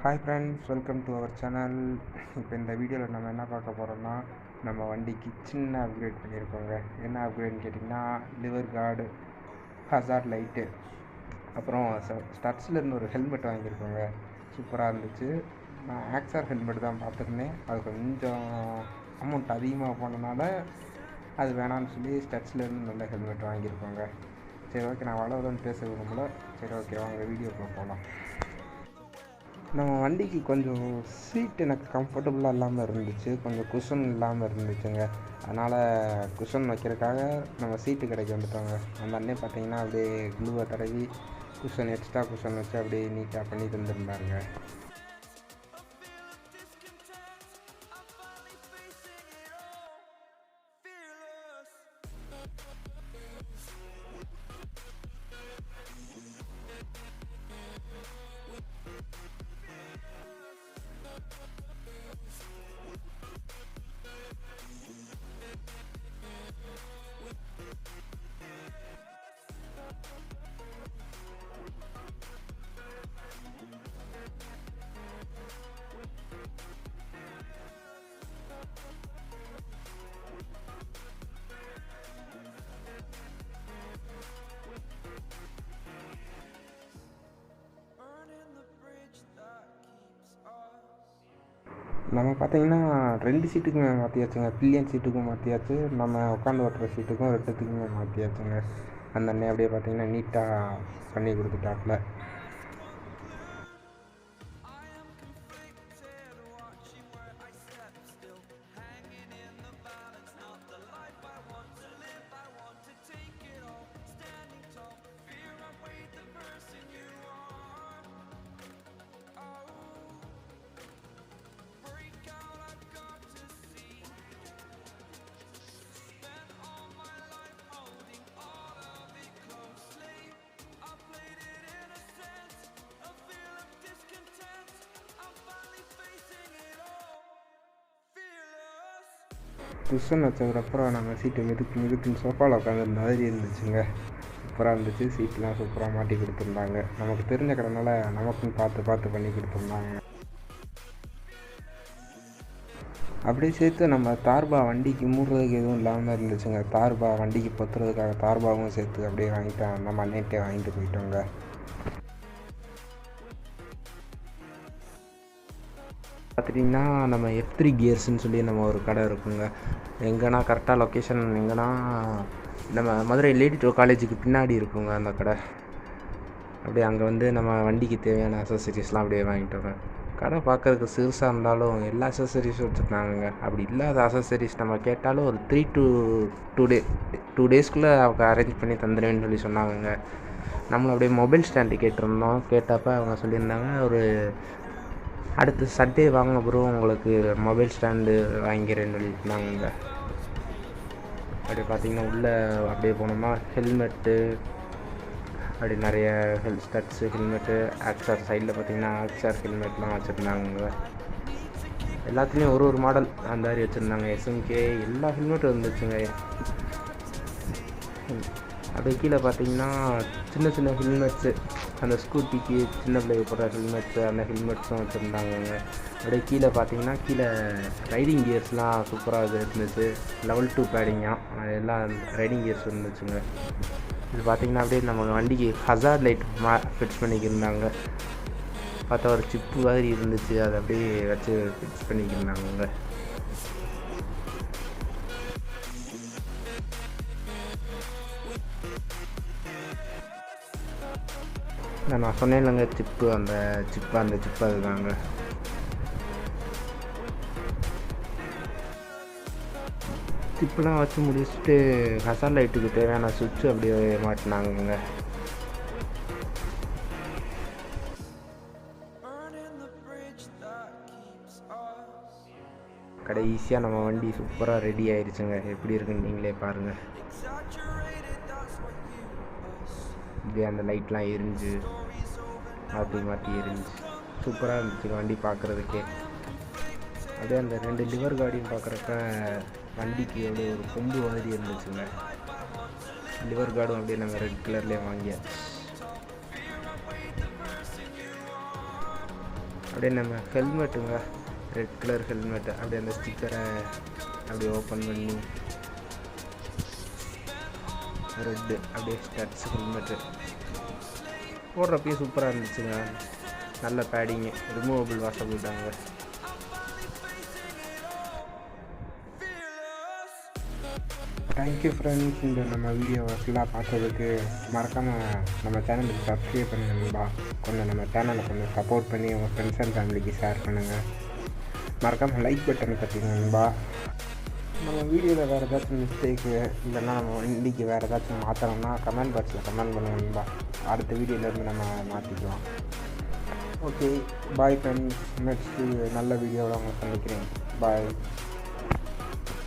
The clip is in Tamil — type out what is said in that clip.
Hi friends, welcome to our channel. இப்போ இந்த வீடியோவில் நம்ம என்ன பார்க்க போகிறோம்னா, நம்ம வண்டிக்கு சின்ன அப்கிரேட் பண்ணியிருக்கோங்க. என்ன அப்கிரேட்னு கேட்டிங்கன்னா, லிவர் கார்டு, ஹசார்ட் லைட்டு, அப்புறம் ஸ்டட்ஸ்லேருந்து ஒரு ஹெல்மெட் வாங்கியிருக்கோங்க. சூப்பராக இருந்துச்சு. நான் ஆக்ஸார் ஹெல்மெட் தான் பார்த்துருந்தேன். அது கொஞ்சம் அமௌண்ட் அதிகமாக போனதுனால அது வேணான்னு சொல்லி ஸ்டட்ஸ்லேருந்து நல்ல ஹெல்மெட் வாங்கியிருக்கோங்க. சரி, ஓகே, நான் வளவலன்னு பேச விரும்பல. சரி, ஓகே, வாங்க வீடியோக்குள்ளே போகலாம். நம்ம வண்டிக்கு கொஞ்சம் சீட் எனக்கு கம்ஃபர்டபுளாக இல்லாமல் இருந்துச்சு, கொஞ்சம் குஷன் இல்லாமல் இருந்துச்சுங்க. அதனால் குஷன் வைக்கிறதுக்காக நம்ம சீட்டு கடைக்கு வந்துட்டோங்க. அந்த அண்ணே பார்த்தீங்கன்னா அப்படியே க்ளூவை தடவி எக்ஸ்ட்ரா குஷன் வச்சு அப்படியே நீட்டாக பண்ணி தந்துருந்தாருங்க. நம்ம பார்த்தீங்கன்னா 2 சீட்டுக்குமே மாற்றியாச்சுங்க. பில்லியன் சீட்டுக்கும் மாற்றியாச்சு, நம்ம உட்காந்து ஓட்டுற சீட்டுக்கும் 2த்துக்குமே மாற்றியாச்சுங்க. அந்த அண்ணே அப்படியே பார்த்தீங்கன்னா நீட்டாக பண்ணி கொடுத்துட்டாப்புல. குஷன் வச்சதுக்கப்புறம் நம்ம சீட்டை மிதுக்குன்னு சோஃபாவில் உட்காந்துருந்த மாதிரி இருந்துச்சுங்க. சூப்பராக இருந்துச்சு. சீட்லாம் சூப்பராக மாட்டி கொடுத்துருந்தாங்க. நமக்கு தெரிஞ்ச கடனால நமக்குன்னு பார்த்து பண்ணி கொடுத்துருந்தாங்க. அப்படியே சேர்த்து நம்ம தார்பா வண்டிக்கு மூடுறதுக்கு எதுவும் இல்லாமல் இருந்துச்சுங்க. தார்பா வண்டிக்கு பொத்துறதுக்காக தார்பாவும் சேர்த்து அப்படியே வாங்கிட்டேன். நம்ம அன்னைட்டே வாங்கிட்டு போயிட்டோங்க. பார்த்துட்டிங்கன்னா நம்ம F3 கியர்ஸ்ன்னு சொல்லி நம்ம ஒரு கடை இருக்குங்க. எங்கன்னா கரெக்டாக லொக்கேஷன் எங்கன்னா நம்ம மதுரை லேடி காலேஜுக்கு பின்னாடி இருக்குங்க அந்த கடை. அப்படியே அங்கே வந்து நம்ம வண்டிக்கு தேவையான அசசரிஸ்லாம் அப்படியே வாங்கிட்டு வரேன். கடை பார்க்குறதுக்கு சிறுசாக இருந்தாலும் எல்லா அசசரிஸும் வச்சுருந்தாங்க. அப்படி இல்லாத அசசரிஸ் நம்ம கேட்டாலும் ஒரு 3 to 2 டேஸ்க்குள்ளே அவங்க அரேஞ்ச் பண்ணி தந்துடுவேன்னு சொல்லி சொன்னாங்க. நம்மளும் அப்படியே மொபைல் ஸ்டாண்டு கேட்டிருந்தோம். கேட்டப்போ அவங்க சொல்லியிருந்தாங்க, ஒரு அடுத்து சண்டே வாங்க ப்ரோ, உங்களுக்கு மொபைல் ஸ்டாண்டு வாங்கிக்கிறேன்னு சொல்லியிருந்தாங்க. அப்படியே பார்த்திங்கன்னா உள்ளே அப்படியே போனோம்னா ஹெல்மெட்டு, அப்படி நிறைய ஸ்டட்ஸு, ஹெல்மெட்டு, ஆக்ஸார் சைடில் பார்த்திங்கன்னா ஆக்ஸார் ஹெல்மெட்லாம் வச்சுருந்தாங்க. எல்லாத்துலேயும் ஒரு மாடல் அந்த மாதிரி வச்சுருந்தாங்க. SMK எல்லா ஹெல்மெட்டும் இருந்துச்சுங்க. அப்படியே கீழே பார்த்திங்கன்னா சின்ன சின்ன ஹெல்மெட்ஸு, அந்த ஸ்கூட்டிக்கு சின்ன பிள்ளைங்க போடுற ஹெல்மெட்ஸு, அந்த ஹெல்மெட்ஸும் வச்சுருந்தாங்கங்க. அப்படியே கீழே பார்த்தீங்கன்னா கீழே ரைடிங் கியர்ஸ்லாம் சூப்பராக இருந்துச்சு. லெவல் 2 பேடிங்காக எல்லாம் ரைடிங் கியர்ஸ் இருந்துச்சுங்க. இது பார்த்திங்கன்னா அப்படியே நம்ம வண்டிக்கு ஹசார்ட் லைட் ஃபிக்ஸ் பண்ணிக்கிருந்தாங்க. பார்த்தா ஒரு சிப்பு மாதிரி இருந்துச்சு, அதை அப்படியே வச்சு ஃபிக்ஸ் பண்ணிக்கிருந்தாங்க. நான் சொன்னேன் இல்லைங்க, அந்த சிப்பு அதுதாங்க. சிப்புலாம் வச்சு முடிச்சுட்டு ஹசார்ட் லைட்டுக்கு தேவையான சுவிட்சு அப்படியே மாட்டினாங்க. கடைசியாக நம்ம வண்டி சூப்பராக ரெடி ஆயிடுச்சுங்க. எப்படி இருக்குன்னு நீங்களே பாருங்கள். இப்படியே அந்த லைட்லாம் எரிஞ்சு மாற்றி எரிஞ்சு சூப்பராக இருந்துச்சுங்க வண்டி பார்க்குறதுக்கே. அப்படியே அந்த 2 லிவர் கார்டையும் பார்க்குறப்ப வண்டிக்கு அப்படியே ஒரு கொம்பு மாதிரி இருந்துச்சுங்க. லிவர் கார்டும் அப்படியே நாங்கள் ரெட் கலர்லேயே வாங்கியாச்சு. அப்படியே நம்ம ஹெல்மெட்டுங்க, ரெட் கலர் ஹெல்மெட்டு, அப்படியே அந்த ஸ்டிக்கரை அப்படியே ஓப்பன் பண்ணி ரெட்டு அப்படியே ஸ்டட்ஸ் ஹெல்மெட்டு போடுறப்பயே சூப்பராக இருந்துச்சுங்க. நல்ல பேடிங்கு, ரிமூவபிள் வாஷபிள் தாங்க. தேங்க்யூ ஃப்ரெண்ட்ஸ், இந்த நம்ம வீடியோவை ஃபுல்லாக பார்த்ததுக்கு. மறக்காமல் நம்ம சேனலுக்கு சப்ஸ்கிரைப் பண்ணி நண்பா. கொஞ்சம் நம்ம சேனலை கொஞ்சம் சப்போர்ட் பண்ணி உங்கள் ஃப்ரெண்ட்ஸ் அண்ட் ஃபேமிலிக்கு ஷேர் பண்ணுங்கள். மறக்காமல் லைக் பட்டன் தட்டிங்க நண்பா. நம்ம வீடியோவில் வேறு ஏதாச்சும் மிஸ்டேக்கு இல்லைன்னா நம்ம இன்றைக்கி வேறு ஏதாச்சும் மாற்றணும்னா கமெண்ட் பாக்ஸில் கமெண்ட் பண்ணுங்க நண்பா. அடுத்த வீடியோலேருந்து நம்ம மாற்றிக்கலாம். Okay, bye friends. நெக்ஸ்ட்டு நல்ல வீடியோவில் உங்களை சந்திக்கிறேன். பாய்.